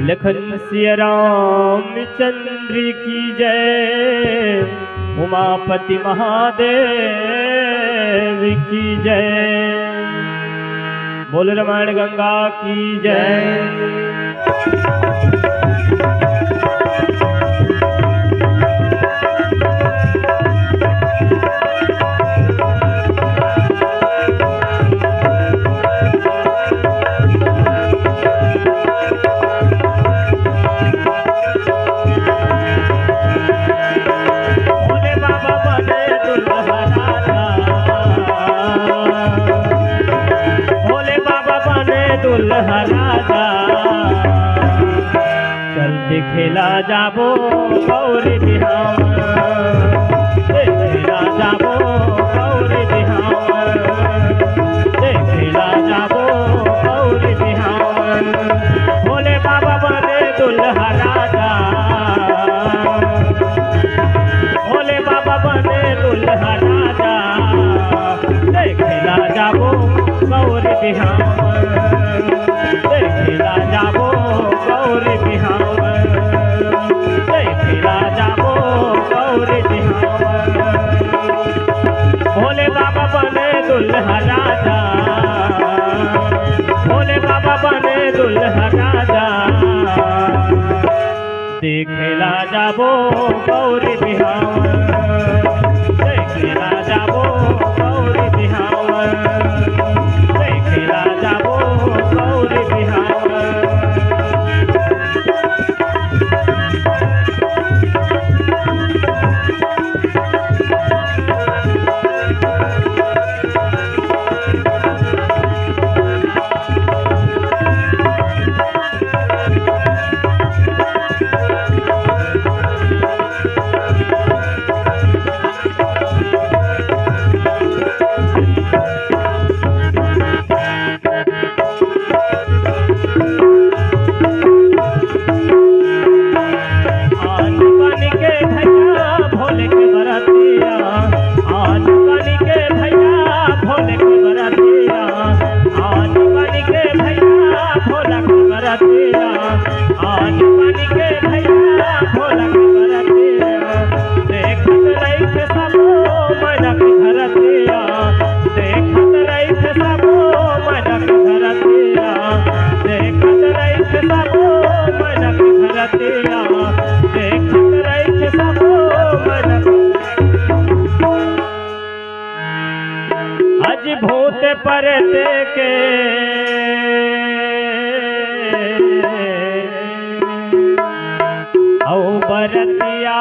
लखन सिया रामचंद्र की जय, उमापति महादेव की जय, बोल रामायण गंगा की जय। चलते खेला जाबो गौरी बिहार, खेला जाबो गौरी बिहार, खेला जाबो गौरी बिहार। भोले बाबा बने दुल्हा राजा, भोले बाबा बने दुल्हा राजा, खेला जाबो गौरी बिहार, खेला जाबो गौरी बिहार, खेला जाबो गौरी बिहार। भोले बाबा बने दुल्हा राजा, भोले बाबा बने दुल्हा राजा, खेला जाबो गौरी बिहार, खेला जाबो गौरी बिहार, खेला जाबो गौरी बिहार। अज भूत परते के औ बरतिया,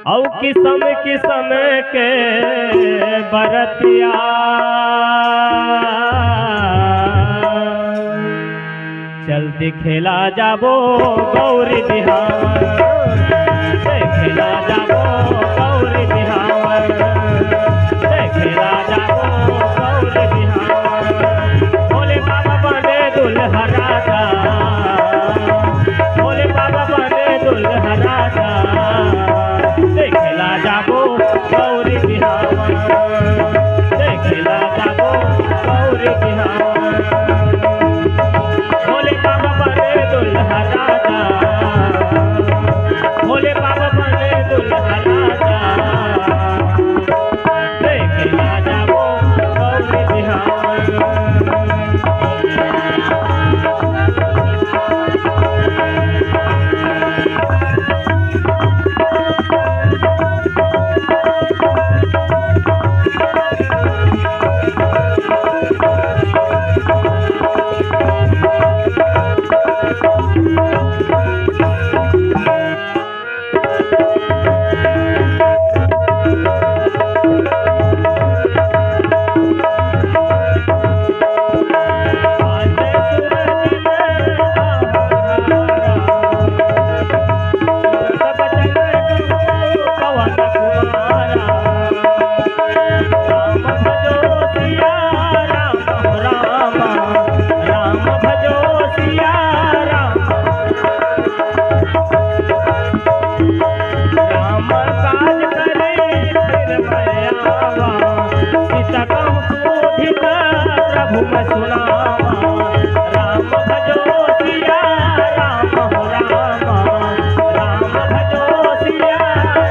औ किस्म किस्म के बरतिया, चलते खेला जाबो गौरी बिहार, खेला जाबो गौरी बिहार, खेला जाबो गौरी बिहार। भोले बाबा बने दुल्हा राजा, भोले बाबा बने दुल्हा राजा, खेला जाबो गौरी बिहार, खेला जाबो गौरी बिहार। भोले बाबा बने दुल्हा राजा, भोले बाबा बने दुल्हा राजा, खेला जाबो गौरी बिहार। प्रभु मैं सुनावा राम भजो सिया राम हो राम राम भजो सिया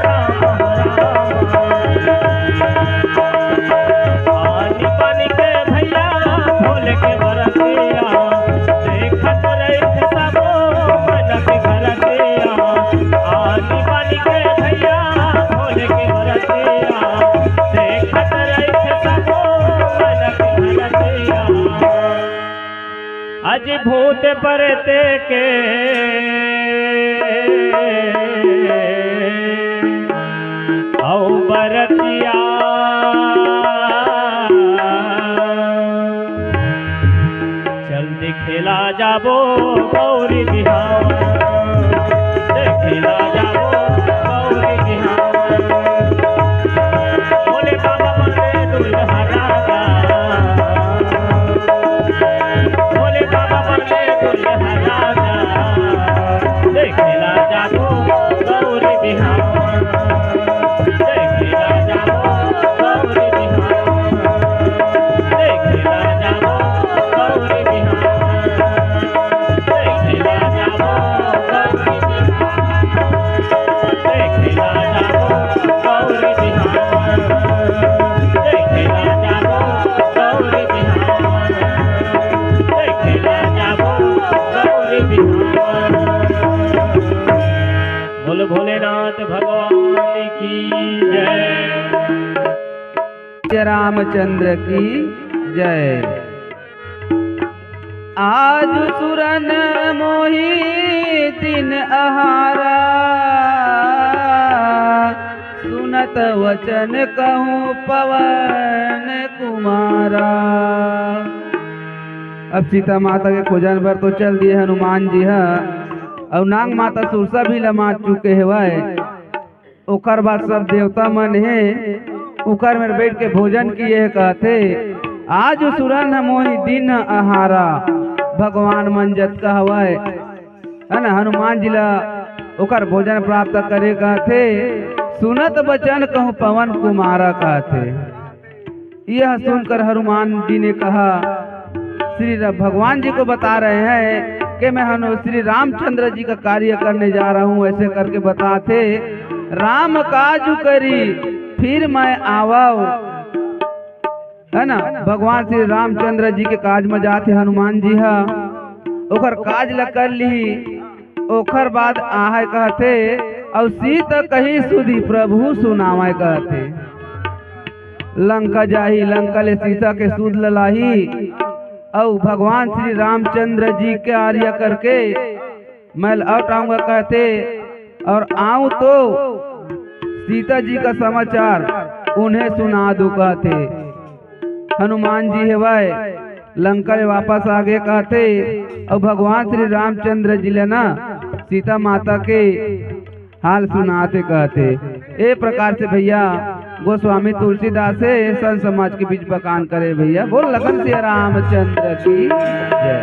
राम हो राम पानी पानी के भैया भोले के बरतिया देखत रहित सबो मन के घरतिया पानी पानी के भैया भोले के बरतिया देखत रहित सबो मन के घरतिया अज भूत परते के औ बरतिया चल दिखेला जाबो गौरी बिहावन दिखेला जाबो गौरी बिहावन बोले बाबा बने दुल्हा राजा बोले बाबा बने दुल्हा राजा दिखेला जाबो गौरी बिहावन दिखेला जाबो गौरी बिहावन दिखेला जाबो गौरी बिहावन दिखेला जाबो गौरी बिहावन दिखेला जाबो गौरी बिहावन दिखेला जाबो गौरी बिहावन दिखेला जाबो गौरी बिहावन बोल भोलेनाथ भगवान की जय जय रामचंद्र की जय। आज सुरन मोही दिन आहारा सुनत वचन कहूँ पवन कुमारा। अब सीता माता के खोजन पर तो चल दिए हनुमान जी है और नांग माता सुरसा भी लमाट चुके हवाए। ओकर बाद सब देवता मन है उकर में बैठ के भोजन किए कहते आज सुरन मोहि दिन आहारा भगवान मंजत का हवाए है ना। हनुमान जी ला ओकर भोजन प्राप्त करे कहते सुनत बचन कहूँ पवन कुमारा कहते। यह सुनकर हनुमान जी ने कहा श्री भगवान जी को बता रहे हैं कि मैं श्री रामचंद्र जी का कार्य करने जा रहा हूँ। ऐसे करके बताते राम काज करी फिर मैं आवाओ है ना। भगवान श्री रामचंद्र जी के काज में जाते हनुमान जी हा ओकर काज ल कर ली ओकर बाद आए कहते और सीता कही सुधी प्रभु सुनावे कहते। लंका जाही लंका ले सीता के सूद ललाही और भगवान श्री रामचंद्र जी के आर्य करके मैं लौट आऊंगा कहते और आऊं तो सीता जी का समाचार उन्हें सुना दो कहते। हनुमान जी है वह लंका में वापस आ गए कहते और भगवान श्री रामचंद्र जी ले ना सीता माता के हाल सुनाते कहते। ए प्रकार से भैया गोस्वामी तुलसीदास से संत समाज के बीच बखान करे भैया। बोल लखन से रामचंद्र की जय।